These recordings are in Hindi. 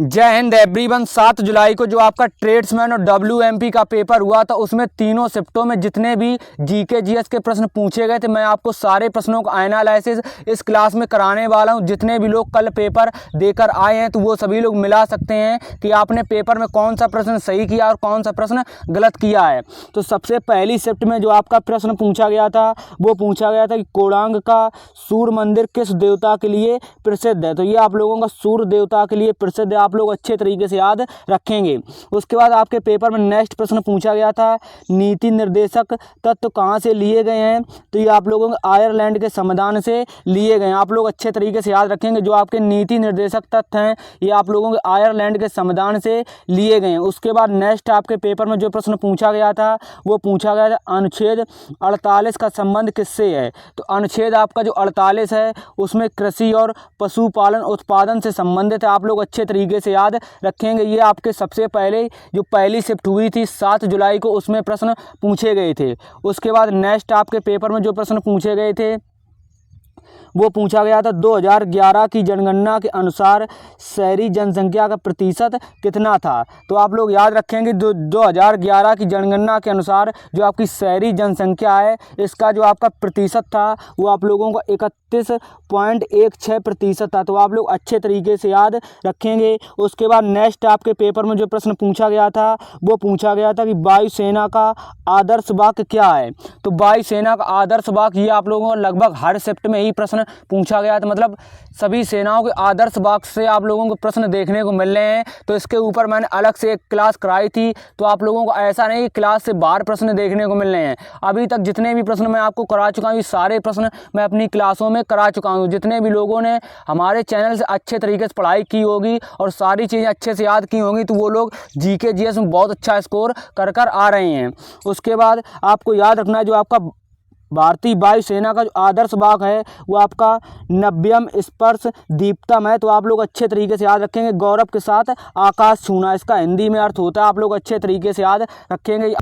जय हिंद एवरीवन। 7 जुलाई को जो आपका ट्रेड्समैन और WMP का पेपर हुआ था उसमें तीनों शिफ्टों में जितने भी जीके जीएस के प्रश्न पूछे गए थे मैं आपको सारे प्रश्नों का एनालिसिस इस क्लास में कराने वाला हूं। जितने भी लोग कल पेपर देकर आए हैं तो वो सभी लोग मिला सकते हैं कि आपने पेपर में कौन सा प्रश्न सही किया और कौन सा प्रश्न गलत किया है। तो सबसे पहली शिफ्ट में जो आपका प्रश्न पूछा गया था वो पूछा गया था कि कोणार्क का सूर्य मंदिर किस देवता के लिए प्रसिद्ध है। तो ये आप लोगों का सूर्य देवता के लिए प्रसिद्ध है, आप लोग अच्छे तरीके से याद रखेंगे। उसके बाद आपके पेपर में नेक्स्ट प्रश्न पूछा गया था नीति निर्देशक तत्व कहाँ से लिए गए हैं। तो ये आप लोगों के आयरलैंड के संविधान से लिए गए हैं, आप लोग अच्छे तरीके से याद रखेंगे। जो आपके नीति निर्देशक तत्व हैं ये आप लोगों के आयरलैंड के संविधान से लिए गए हैं। उसके बाद नेक्स्ट आपके पेपर में जो प्रश्न पूछा गया था वो पूछा गया था अनुच्छेद 48 का संबंध किससे है। तो अनुच्छेद आपका जो 48 है उसमें कृषि और पशुपालन उत्पादन से संबंधित है, आप लोग अच्छे तरीके से याद रखेंगे। ये आपके सबसे पहले जो पहली शिफ्ट हुई थी 7 जुलाई को उसमें प्रश्न पूछे गए थे। उसके बाद नेक्स्ट आपके पेपर में जो प्रश्न पूछे गए थे वो पूछा गया था 2011 की जनगणना के अनुसार शहरी जनसंख्या का प्रतिशत कितना था। तो आप लोग याद रखेंगे 2011 की जनगणना के अनुसार जो आपकी शहरी जनसंख्या है इसका जो आपका प्रतिशत था वो आप लोगों का 31.16% था। तो आप लोग अच्छे तरीके से याद रखेंगे। उसके बाद नेक्स्ट आपके पेपर में जो प्रश्न पूछा गया था वो पूछा गया था कि वायुसेना का आदर्श वाक्य क्या है। तो वायुसेना का आदर्श वाक्य ये आप लोगों को लगभग हर शिफ्ट में ही प्रश्न पूछा गया था, मतलब सभी सेनाओं के आदर्श वाक्य से आप लोगों को प्रश्न देखने को मिल रहे हैं। तो इसके ऊपर मैंने अलग से एक क्लास कराई थी, तो आप लोगों को ऐसा नहीं कि क्लास से बाहर प्रश्न देखने को मिल रहे हैं। अभी तक जितने भी प्रश्न मैं आपको करा चुका हूँ ये सारे प्रश्न मैं अपनी क्लासों में करा चुका हूँ। जितने भी लोगों ने हमारे चैनल से अच्छे तरीके से पढ़ाई की होगी और सारी चीज़ें अच्छे से याद की होंगी तो वो लोग जीके जीएस में बहुत अच्छा स्कोर कर आ रहे हैं। उसके बाद आपको याद रखना है जो आपका भारतीय वायुसेना का जो आदर्श वाक्य है वो आपका नव्यम स्पर्श दीप्तम है। तो आप लोग अच्छे तरीके से याद रखेंगे। गौरव के साथ आकाश छूना इसका हिंदी में अर्थ होता है, आप लोग अच्छे तरीके से याद रखेंगे।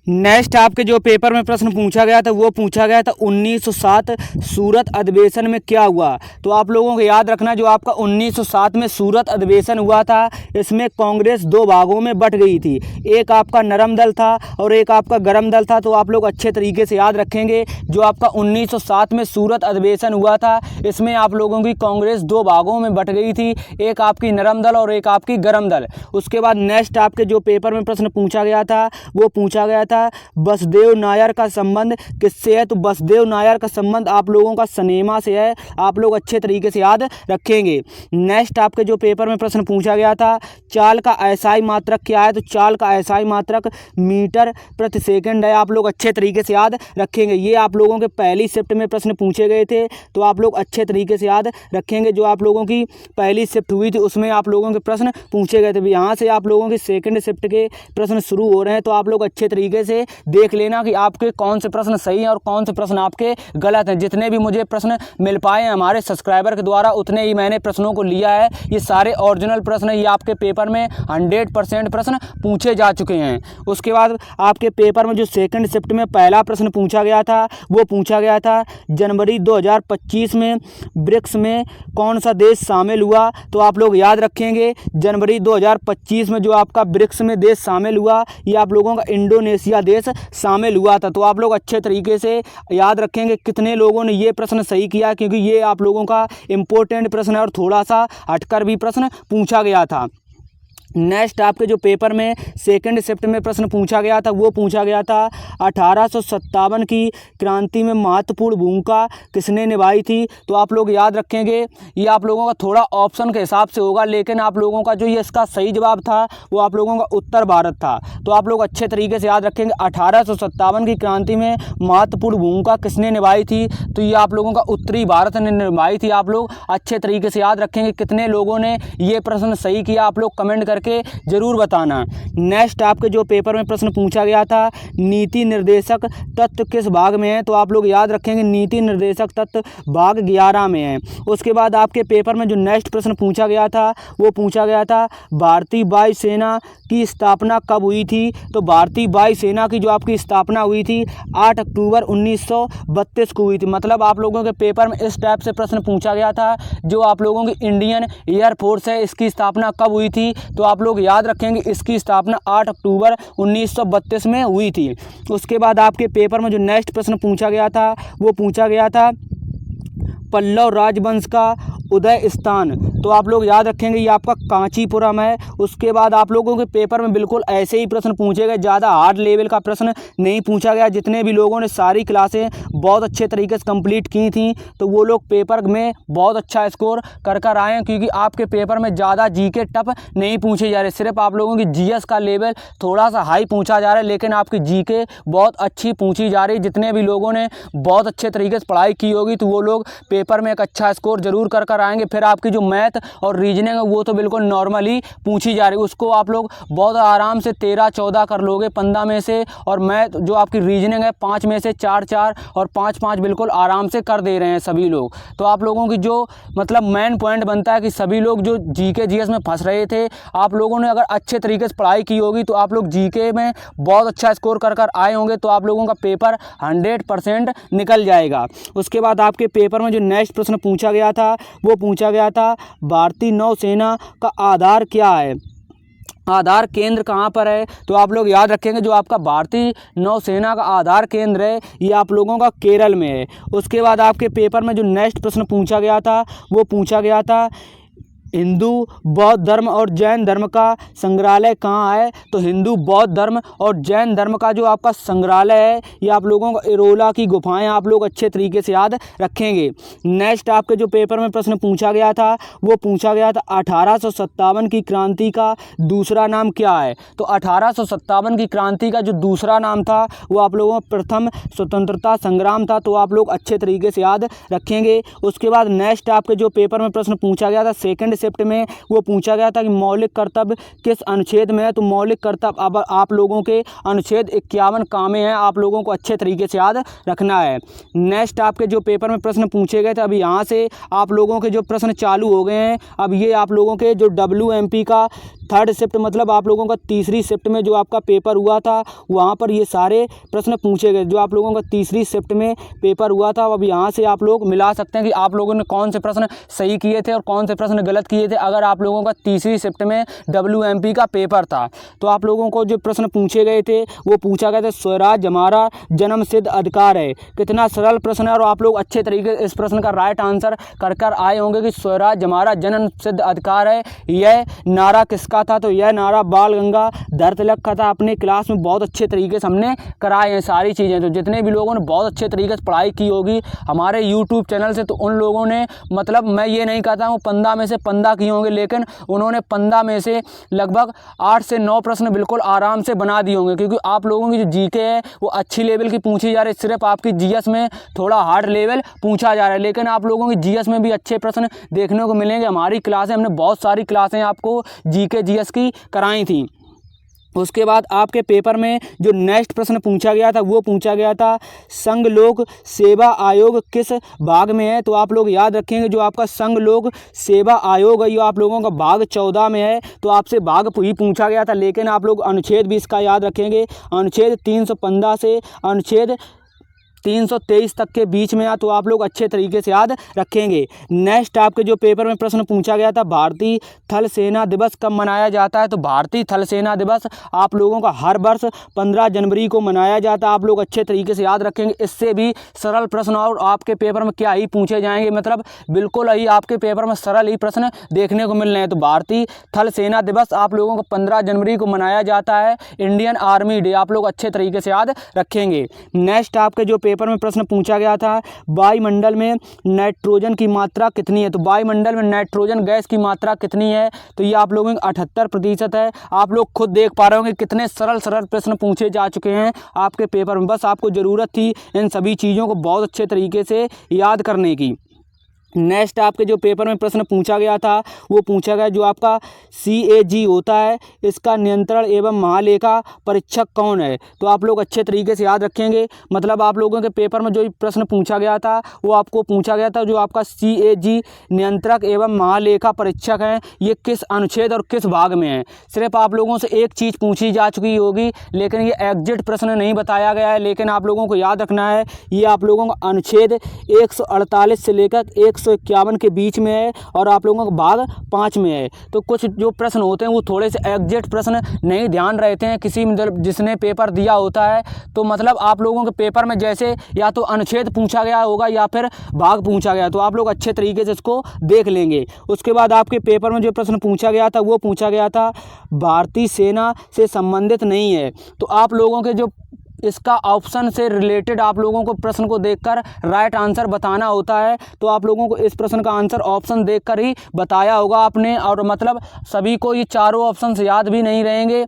नेक्स्ट आपके जो पेपर में प्रश्न पूछा गया था वो पूछा गया था 1907 सूरत अधिवेशन में क्या हुआ। तो आप लोगों को याद रखना जो आपका 1907 में सूरत अधिवेशन हुआ था इसमें कांग्रेस दो भागों में बट गई थी, एक आपका नरम दल था और एक आपका गरम दल था। तो आप लोग अच्छे तरीके से याद रखेंगे। जो आपका 1907 में सूरत अधिवेशन हुआ था इसमें आप लोगों की कांग्रेस दो भागों में बट गई थी, एक आपकी नरम दल और एक आपकी गरम दल। उसके बाद नेक्स्ट आपके जो पेपर में प्रश्न पूछा गया था वो पूछा गया था बसदेव नायर का संबंध किससे है। तो बसदेव नायर का संबंध आप लोगों का सिनेमा से है, आप लोग अच्छे तरीके से याद रखेंगे। नेक्स्ट आपके जो पेपर में प्रश्न पूछा गया था चाल का एसआई मात्रक क्या है। तो चाल का एसआई मात्रक मीटर प्रति सेकंड है, आप लोग अच्छे तरीके से याद रखेंगे। ये आप लोगों के पहली शिफ्ट में प्रश्न पूछे गए थे तो आप लोग अच्छे तरीके से याद रखेंगे। जो आप लोगों की पहली शिफ्ट हुई थी उसमें आप लोगों के प्रश्न पूछे गए थे। यहाँ से आप लोगों के सेकंड शिफ्ट के प्रश्न शुरू हो रहे हैं तो आप लोग अच्छे तरीके से देख लेना कि आपके कौन से प्रश्न सही हैं और कौन से प्रश्न आपके गलत हैं। जितने भी मुझे प्रश्न मिल पाए हैं हमारे सब्सक्राइबर के द्वारा उतने ही मैंने प्रश्नों को लिया है। ये सारे ओरिजिनल प्रश्न ये आपके पेपर में 100% प्रश्न पूछे जा चुके हैं। उसके बाद आपके पेपर में जो सेकंड शिफ्ट में पहला प्रश्न पूछा गया था वो पूछा गया था जनवरी 2025 में ब्रिक्स में कौन सा देश शामिल हुआ। तो आप लोग याद रखेंगे जनवरी 2025 में जो आपका ब्रिक्स में देश शामिल हुआ ये आप लोगों का इंडोनेशिया देश शामिल हुआ था। तो आप लोग अच्छे तरीके से याद रखेंगे। कितने लोगों ने ये प्रश्न सही किया क्योंकि ये आप लोगों का इम्पोर्टेंट प्रश्न है और थोड़ा सा हटकर भी प्रश्न पूछा गया था। नेक्स्ट आपके जो पेपर में सेकंड शिफ्ट में प्रश्न पूछा गया था वो पूछा गया था 1857 की क्रांति में महत्वपूर्ण भूमिका किसने निभाई थी। तो आप लोग याद रखेंगे ये आप लोगों का थोड़ा ऑप्शन के हिसाब से होगा लेकिन आप लोगों का जो ये इसका सही जवाब था वो आप लोगों का उत्तर भारत था। तो आप लोग अच्छे तरीके से याद रखेंगे 1857 की क्रांति में महत्वपूर्ण भूमिका किसने निभाई थी। तो ये आप लोगों का उत्तरी भारत ने निभाई थी, आप लोग अच्छे तरीके से याद रखेंगे। कितने लोगों ने ये प्रश्न सही किया आप लोग कमेंट करके जरूर बताना। नेक्स्ट आपके जो पेपर में प्रश्न पूछा गया था नीति निर्देशक तत्व किस भाग में है। तो आप लोग याद रखेंगे नीति निर्देशक तत्व भाग 11 में है। उसके बाद आपके पेपर में जो नेक्स्ट प्रश्न पूछा गया था वो पूछा गया था भारतीय वायुसेना की स्थापना कब हुई थी? तो भारतीय वायुसेना की जो आपकी स्थापना हुई थी 8 अक्टूबर 1932 को हुई थी। मतलब आप लोगों के पेपर में इस टाइप से प्रश्न पूछा गया था, जो आप लोगों की इंडियन एयरफोर्स है इसकी स्थापना कब हुई थी? तो आप लोग याद रखेंगे इसकी स्थापना 8 अक्टूबर 1932 में हुई थी। उसके बाद आपके पेपर में जो नेक्स्ट प्रश्न पूछा गया था वो पूछा गया था पल्लव राजवंश का उदय स्थान। तो आप लोग याद रखेंगे ये आपका कांचीपुरम है। उसके बाद आप लोगों के पेपर में बिल्कुल ऐसे ही प्रश्न पूछे गए, ज़्यादा हार्ड लेवल का प्रश्न नहीं पूछा गया। जितने भी लोगों ने सारी क्लासें बहुत अच्छे तरीके से कंप्लीट की थी तो वो लोग पेपर में बहुत अच्छा स्कोर कर आए हैं, क्योंकि आपके पेपर में ज़्यादा जीके टफ नहीं पूछे जा रहे। सिर्फ आप लोगों की जीएस का लेवल थोड़ा सा हाई पूछा जा रहा है, लेकिन आपकी जीके बहुत अच्छी पूछी जा रही है। जितने भी लोगों ने बहुत अच्छे तरीके से पढ़ाई की होगी तो वो लोग पेपर में एक अच्छा स्कोर जरूर कर आएंगे। फिर आपकी जो मैथ और रीजनिंग है वो तो बिल्कुल नॉर्मली पूछी जा रही है, उसको आप लोग बहुत आराम से 13-14 कर लोगे 15 में से। और मैथ जो आपकी रीजनिंग है 5 में से 4-4 और 5-5 बिल्कुल आराम से कर दे रहे हैं सभी लोग। तो आप लोगों की जो मतलब मेन पॉइंट बनता है कि सभी लोग जो जीके जीएस में फंस रहे थे, आप लोगों ने अगर अच्छे तरीके से पढ़ाई की होगी तो आप लोग जीके में बहुत अच्छा स्कोर कर आए होंगे, तो आप लोगों का पेपर 100% निकल जाएगा। उसके बाद आपके पेपर में जो नेक्स्ट प्रश्न पूछा गया था वो पूछा गया था भारतीय नौसेना का आधार क्या है? आधार केंद्र कहाँ पर है? तो आप लोग याद रखेंगे जो आपका भारतीय नौसेना का आधार केंद्र है ये आप लोगों का केरल में है। उसके बाद आपके पेपर में जो नेक्स्ट प्रश्न पूछा गया था वो पूछा गया था हिंदू बौद्ध धर्म और जैन धर्म का संग्रहालय कहाँ है? तो हिंदू बौद्ध धर्म और जैन धर्म का जो आपका संग्रहालय है ये आप लोगों का एरोला की गुफाएं आप लोग अच्छे तरीके से याद रखेंगे। नेक्स्ट आपके जो पेपर में प्रश्न पूछा गया था वो पूछा गया था 1857 की क्रांति का दूसरा नाम क्या है? तो 1857 की क्रांति का जो दूसरा नाम था वो आप लोगों का प्रथम स्वतंत्रता संग्राम था, तो आप लोग अच्छे तरीके से याद रखेंगे। उसके बाद नेक्स्ट आपके जो पेपर में प्रश्न पूछा गया था सेकेंड शिफ्ट में वो पूछा गया था कि मौलिक कर्तव्य किस अनुच्छेद में है? तो मौलिक कर्तव्य अब आप लोगों के अनुच्छेद 51 कामे हैं, आप लोगों को अच्छे तरीके से याद रखना है। नेक्स्ट आपके जो पेपर में प्रश्न पूछे गए थे अभी यहाँ से आप लोगों के जो प्रश्न चालू हो गए हैं। अब ये आप लोगों के जो WMP का थर्ड शिफ्ट मतलब आप लोगों का तीसरी शिफ्ट में जो आपका पेपर हुआ था वहाँ पर ये सारे प्रश्न पूछे गए। जो आप लोगों का तीसरी शिफ्ट में पेपर हुआ था अब यहाँ से आप लोग मिला सकते हैं कि आप लोगों ने कौन से प्रश्न सही किए थे और कौन से प्रश्न गलत किए थे। अगर आप लोगों का तीसरी शिफ्ट में WMP का पेपर था तो आप लोगों को जो प्रश्न पूछे गए थे वो पूछा गया था स्वराज हमारा जन्म सिद्ध अधिकार है। कितना सरल प्रश्न है और आप लोग अच्छे तरीके से इस प्रश्न का राइट आंसर कर आए होंगे कि स्वराज हमारा जन्म सिद्ध अधिकार है। यह नारा किसका था? तो यह नारा बाल गंगाधर तिलक का था। अपने क्लास में बहुत अच्छे तरीके से हमने कराए हैं सारी चीज़ें। तो जितने भी लोगों ने बहुत अच्छे तरीके से पढ़ाई की होगी हमारे YouTube चैनल से, तो उन लोगों ने मतलब मैं ये नहीं कहता हूँ 15 में से 15 किए होंगे, लेकिन उन्होंने 15 में से लगभग 8 से 9 प्रश्न बिल्कुल आराम से बना दिए होंगे, क्योंकि आप लोगों की जो जीके है वो अच्छी लेवल की पूछी जा रही है। सिर्फ आपकी जीएस में थोड़ा हार्ड लेवल पूछा जा रहा है, लेकिन आप लोगों की जीएस में भी अच्छे प्रश्न देखने को मिलेंगे। हमारी क्लासें हमने बहुत सारी क्लासें आपको जीके जीएस की कराई थी। उसके बाद आपके पेपर में जो नेक्स्ट प्रश्न पूछा गया था वो पूछा गया था संघ लोक सेवा आयोग किस भाग में है? तो आप लोग याद रखेंगे जो आपका संघ लोक सेवा आयोग है ये आप लोगों का भाग 14 में है। तो आपसे भाग ही पूछा गया था, लेकिन आप लोग अनुच्छेद भी इसका याद रखेंगे। अनुच्छेद 315 से अनुच्छेद 323 तक के बीच में तो आप लोग अच्छे तरीके से याद रखेंगे। नेक्स्ट आपके जो पेपर में प्रश्न पूछा गया था भारतीय थल सेना दिवस कब मनाया जाता है? तो भारतीय थल सेना दिवस आप लोगों का हर वर्ष 15 जनवरी को मनाया जाता है। आप लोग अच्छे तरीके से याद रखेंगे। इससे भी सरल प्रश्न और आपके पेपर में क्या ही पूछे जाएंगे, मतलब बिल्कुल ही आपके पेपर में सरल ही प्रश्न देखने को मिल रहे हैं। तो भारतीय थल सेना दिवस आप लोगों को 15 जनवरी को मनाया जाता है। इंडियन आर्मी डे आप लोग अच्छे तरीके से याद रखेंगे। नेक्स्ट आपके जो पेपर में प्रश्न पूछा गया था वायुमंडल में नाइट्रोजन की मात्रा कितनी है? तो वायुमंडल में नाइट्रोजन गैस की मात्रा कितनी है? तो ये आप लोगों की 78% है। आप लोग खुद देख पा रहे होंगे कितने सरल सरल प्रश्न पूछे जा चुके हैं आपके पेपर में। बस आपको ज़रूरत थी इन सभी चीज़ों को बहुत अच्छे तरीके से याद करने की। नेक्स्ट आपके जो पेपर में प्रश्न पूछा गया था वो पूछा गया जो आपका CAG होता है, इसका नियंत्रण एवं महालेखा परीक्षक कौन है। तो आप लोग अच्छे तरीके से याद रखेंगे। मतलब आप लोगों के पेपर में जो प्रश्न पूछा गया था वो आपको पूछा गया था जो आपका CAG नियंत्रक एवं महालेखा परीक्षक हैं, ये किस अनुच्छेद और किस भाग में है। सिर्फ आप लोगों से एक चीज़ पूछी जा चुकी होगी, लेकिन ये एग्जिट प्रश्न नहीं बताया गया है। लेकिन आप लोगों को याद रखना है, ये आप लोगों का अनुच्छेद 148 से लेकर 151 के बीच में है और आप लोगों का भाग 5 में है। तो कुछ जो प्रश्न होते हैं वो थोड़े से एग्जैक्ट प्रश्न नहीं ध्यान रहते हैं किसी जिसने पेपर दिया होता है। तो मतलब आप लोगों के पेपर में जैसे या तो अनुच्छेद पूछा गया होगा या फिर भाग पूछा गया, तो आप लोग अच्छे तरीके से इसको देख लेंगे। उसके बाद आपके पेपर में जो प्रश्न पूछा गया था वो पूछा गया था भारतीय सेना से संबंधित नहीं है। तो आप लोगों के जो इसका ऑप्शन से रिलेटेड आप लोगों को प्रश्न को देखकर राइट आंसर बताना होता है। तो आप लोगों को इस प्रश्न का आंसर ऑप्शन देखकर ही बताया होगा आपने, और मतलब सभी को ये चारों ऑप्शन याद भी नहीं रहेंगे।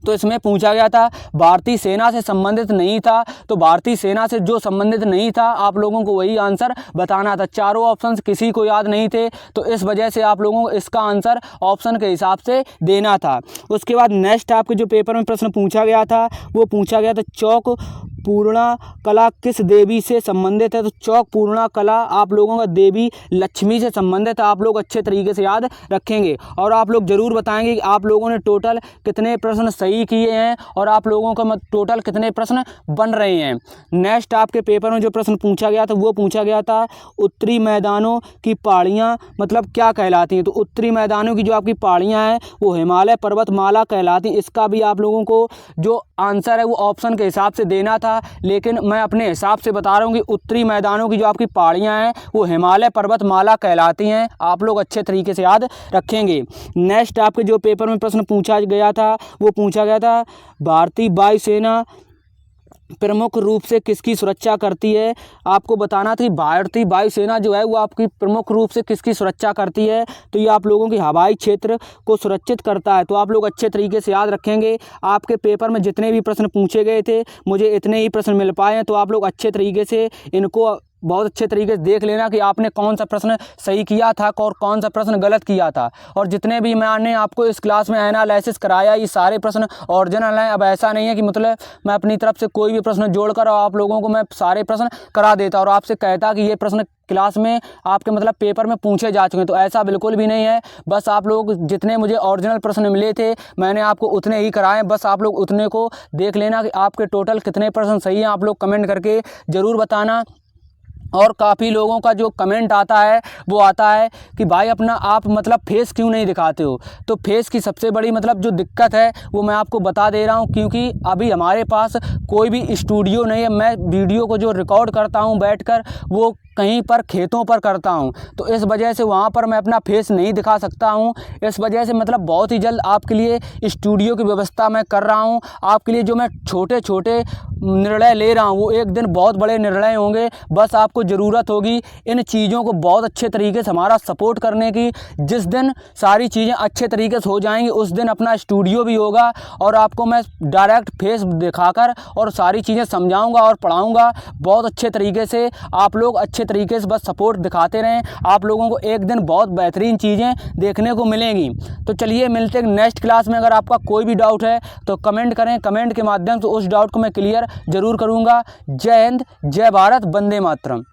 तो इसमें पूछा गया था भारतीय सेना से संबंधित नहीं था, तो भारतीय सेना से जो संबंधित नहीं था आप लोगों को वही आंसर बताना था। चारों ऑप्शंस किसी को याद नहीं थे, तो इस वजह से आप लोगों को इसका आंसर ऑप्शन के हिसाब से देना था। उसके बाद नेक्स्ट आपके जो पेपर में प्रश्न पूछा गया था वो पूछा गया था चौक पूर्णा कला किस देवी से संबंधित है। तो चौक पूर्णा कला आप लोगों का देवी लक्ष्मी से संबंधित है। आप लोग अच्छे तरीके से याद रखेंगे और आप लोग ज़रूर बताएंगे कि आप लोगों ने टोटल कितने प्रश्न सही किए हैं और आप लोगों का टोटल कितने प्रश्न बन रहे हैं। नेक्स्ट आपके पेपर में जो प्रश्न पूछा गया था वो पूछा गया था उत्तरी मैदानों की पहाड़ियाँ मतलब क्या कहलाती हैं। तो उत्तरी मैदानों की जो आपकी पहाड़ियाँ हैं वो हिमालय पर्वतमाला कहलाती हैं। इसका भी आप लोगों को जो आंसर है वो ऑप्शन के हिसाब से देना था, लेकिन मैं अपने हिसाब से बता रहा हूँ कि उत्तरी मैदानों की जो आपकी पहाड़ियाँ हैं वो हिमालय पर्वतमाला कहलाती हैं। आप लोग अच्छे तरीके से याद रखेंगे। नेक्स्ट आपके जो पेपर में प्रश्न पूछा गया था वो पूछा गया था भारतीय वायुसेना प्रमुख रूप से किसकी सुरक्षा करती है। आपको बताना था कि भारतीय वायुसेना जो है वो आपकी प्रमुख रूप से किसकी सुरक्षा करती है। तो ये आप लोगों के हवाई क्षेत्र को सुरक्षित करता है। तो आप लोग अच्छे तरीके से याद रखेंगे। आपके पेपर में जितने भी प्रश्न पूछे गए थे मुझे इतने ही प्रश्न मिल पाए हैं, तो आप लोग अच्छे तरीके से इनको बहुत अच्छे तरीके से देख लेना कि आपने कौन सा प्रश्न सही किया था और कौन सा प्रश्न गलत किया था। और जितने भी मैंने आपको इस क्लास में एनालिसिस कराया ये सारे प्रश्न ओरिजिनल हैं। अब ऐसा नहीं है कि मतलब मैं अपनी तरफ से कोई भी प्रश्न जोड़कर और आप लोगों को मैं सारे प्रश्न करा देता और आपसे कहता कि ये प्रश्न क्लास में आपके मतलब पेपर में पूछे जा चुके हैं। तो ऐसा बिल्कुल भी नहीं है। बस आप लोग जितने मुझे ओरिजिनल प्रश्न मिले थे मैंने आपको उतने ही कराए। बस आप लोग उतने को देख लेना कि आपके टोटल कितने प्रश्न सही हैं। आप लोग कमेंट करके ज़रूर बताना। और काफ़ी लोगों का जो कमेंट आता है वो आता है कि भाई अपना आप मतलब फेस क्यों नहीं दिखाते हो। तो फेस की सबसे बड़ी मतलब जो दिक्कत है वो मैं आपको बता दे रहा हूँ, क्योंकि अभी हमारे पास कोई भी स्टूडियो नहीं है। मैं वीडियो को जो रिकॉर्ड करता हूँ बैठकर वो कहीं पर खेतों पर करता हूँ, तो इस वजह से वहाँ पर मैं अपना फेस नहीं दिखा सकता हूँ। इस वजह से मतलब बहुत ही जल्द आपके लिए स्टूडियो की व्यवस्था मैं कर रहा हूँ। आपके लिए जो मैं छोटे छोटे निर्णय ले रहा हूँ वो एक दिन बहुत बड़े निर्णय होंगे। बस आपको ज़रूरत होगी इन चीज़ों को बहुत अच्छे तरीके से हमारा सपोर्ट करने की। जिस दिन सारी चीज़ें अच्छे तरीके से हो जाएंगी उस दिन अपना स्टूडियो भी होगा और आपको मैं डायरेक्ट फेस दिखाकर और सारी चीज़ें समझाऊंगा और पढ़ाऊंगा बहुत अच्छे तरीके से। आप लोग अच्छे तरीके से बस सपोर्ट दिखाते रहें। आप लोगों को एक दिन बहुत बेहतरीन चीज़ें देखने को मिलेंगी। तो चलिए मिलते हैं नेक्स्ट क्लास में। अगर आपका कोई भी डाउट है तो कमेंट करें, कमेंट के माध्यम से उस डाउट को मैं क्लियर ज़रूर करूँगा। जय हिंद, जय भारत, वंदे मातरम।